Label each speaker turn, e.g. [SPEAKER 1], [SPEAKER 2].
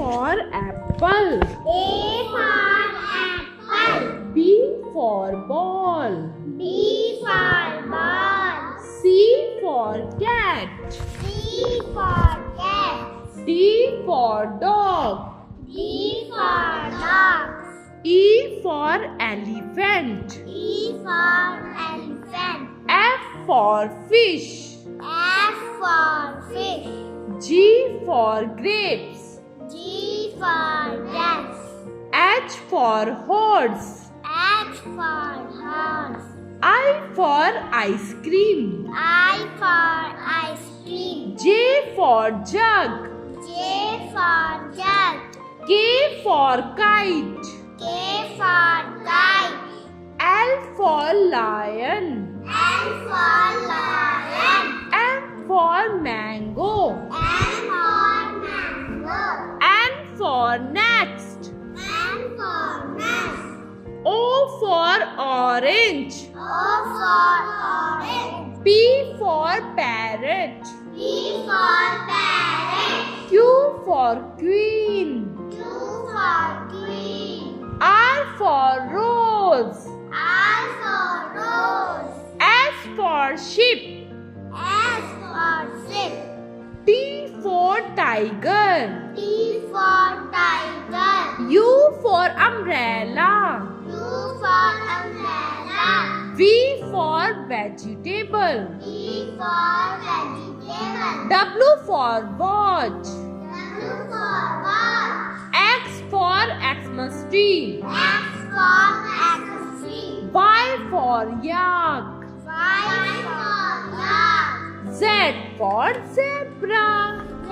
[SPEAKER 1] for apple.
[SPEAKER 2] A for apple.
[SPEAKER 1] B for ball.
[SPEAKER 2] B for ball.
[SPEAKER 1] C for cat.
[SPEAKER 2] C for cat.
[SPEAKER 1] D for dog.
[SPEAKER 2] D for dog.
[SPEAKER 1] E for elephant.
[SPEAKER 2] E for elephant.
[SPEAKER 1] F for fish.
[SPEAKER 2] F for fish.
[SPEAKER 1] G for grapes.
[SPEAKER 2] G for grapes.
[SPEAKER 1] H for horse.
[SPEAKER 2] H for horse.
[SPEAKER 1] I for ice cream.
[SPEAKER 2] I for ice cream.
[SPEAKER 1] J for jug.
[SPEAKER 2] J for jug.
[SPEAKER 1] K for kite.
[SPEAKER 2] K for kite.
[SPEAKER 1] L for lion.
[SPEAKER 2] L for lion.
[SPEAKER 1] M for mango.
[SPEAKER 2] M for mango.
[SPEAKER 1] N for next.
[SPEAKER 2] N for nest.
[SPEAKER 1] O for orange.
[SPEAKER 2] O for orange.
[SPEAKER 1] P for parrot.
[SPEAKER 2] P for parrot.
[SPEAKER 1] Q for queen.
[SPEAKER 2] Q for queen.
[SPEAKER 1] R for rose.
[SPEAKER 2] R for rose.
[SPEAKER 1] S for ship.
[SPEAKER 2] S for ship.
[SPEAKER 1] T for tiger.
[SPEAKER 2] T for tiger.
[SPEAKER 1] U for umbrella.
[SPEAKER 2] U for umbrella.
[SPEAKER 1] V for vegetable.
[SPEAKER 2] V for vegetable.
[SPEAKER 1] W for watch.
[SPEAKER 2] W for watch.
[SPEAKER 1] X for Xmas tree.
[SPEAKER 2] X for X-tree.
[SPEAKER 1] Y for yak.
[SPEAKER 2] Y for yak.
[SPEAKER 1] Z for zebra.
[SPEAKER 2] Z